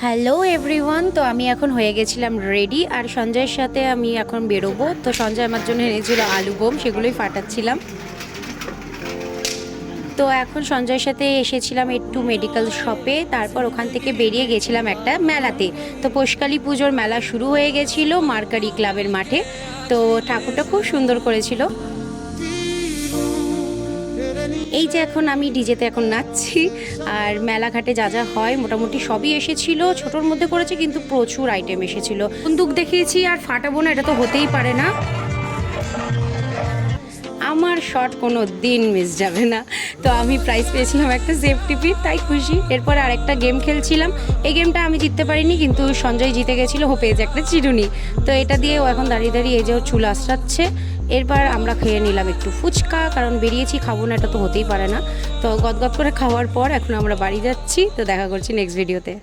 Hello everyone, তো আমি এখন হয়ে গেছিলাম রেডি আর সঞ্জয়ের সাথে আমি এখন বেরোবো। তো সঞ্জয় আমার জন্য এনেছিল আলু বোম, সেগুলোই ফাটাচ্ছিলাম। তো এখন সঞ্জয়ের সাথে এসেছিলাম একটু মেডিকেল শপে, তারপর ওখান থেকে বেরিয়ে গেছিলাম একটা মেলাতে। তো পোষকালী পুজোর মেলা শুরু হয়ে গেছিল মার্কারি ক্লাবের মাঠে। তো ঠাকুরটা খুব সুন্দর করেছিল। এই যে এখন আমি ডিজেতে এখন নাচছি। আর মেলাঘাটে যা যা হয় মোটামুটি সবই এসেছিল, ছোটোর মধ্যে করেছে কিন্তু প্রচুর আইটেম এসেছিল। বন্দুক দেখিয়েছি আর ফাটাবো না, এটা তো হতেই পারে না। আমার শট কোনো দিন মিস যাবে না। তো আমি প্রাইজ পেয়েছিলাম একটা সেফটি পিন, তাই খুশি। এরপর আরেকটা গেম খেলছিলাম, এই গেমটা আমি জিততে পারিনি কিন্তু সঞ্জয় জিতে গেছিলো, ও পেয়েছে একটা চিরুনি। তো এটা দিয়ে ও এখন দাঁড়িয়ে দাঁড়িয়ে এই যে ওর চুল আঁচড়াচ্ছে। এরপর আমরা খেয়ে নিলাম একটু ফুচকা, কারণ বেরিয়েছি, খাবো না এটা তো হতেই পারে না। তো গদগদ করে খাওয়ার পর এখন আমরা বাড়ি যাচ্ছি। তো দেখা করছি নেক্সট ভিডিওতে।